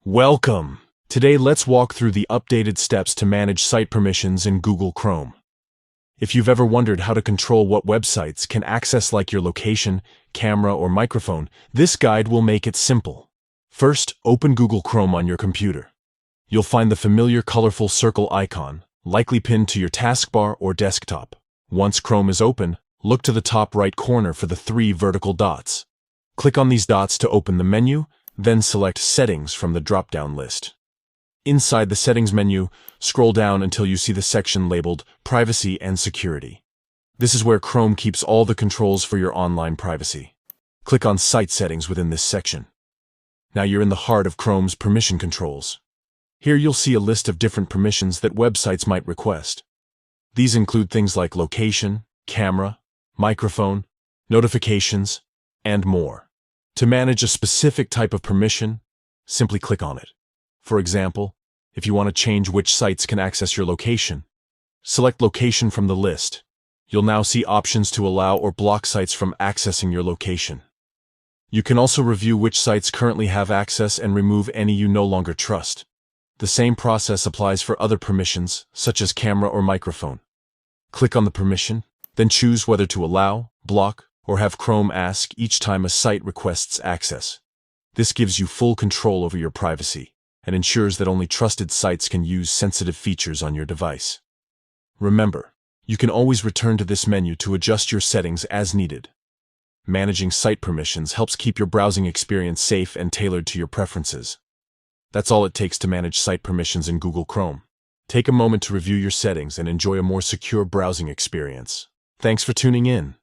Welcome! Today let's walk through the updated steps to manage site permissions in Google Chrome. If you've ever wondered how to control what websites can access like your location, camera, or microphone, this guide will make it simple. First, open Google Chrome on your computer. You'll find the familiar colorful circle icon, likely pinned to your taskbar or desktop. Once Chrome is open, look to the top right corner for the 3 vertical dots. Click on these dots to open the menu, then select Settings from the drop-down list. Inside the Settings menu, scroll down until you see the section labeled Privacy and Security. This is where Chrome keeps all the controls for your online privacy. Click on Site Settings within this section. Now you're in the heart of Chrome's permission controls. Here you'll see a list of different permissions that websites might request. These include things like location, camera, microphone, notifications, and more. To manage a specific type of permission, simply click on it. For example, if you want to change which sites can access your location, select Location from the list. You'll now see options to allow or block sites from accessing your location. You can also review which sites currently have access and remove any you no longer trust. The same process applies for other permissions, such as camera or microphone. Click on the permission, then choose whether to allow, block, or have Chrome ask each time a site requests access. This gives you full control over your privacy and ensures that only trusted sites can use sensitive features on your device. Remember, you can always return to this menu to adjust your settings as needed. Managing site permissions helps keep your browsing experience safe and tailored to your preferences. That's all it takes to manage site permissions in Google Chrome. Take a moment to review your settings and enjoy a more secure browsing experience. Thanks for tuning in.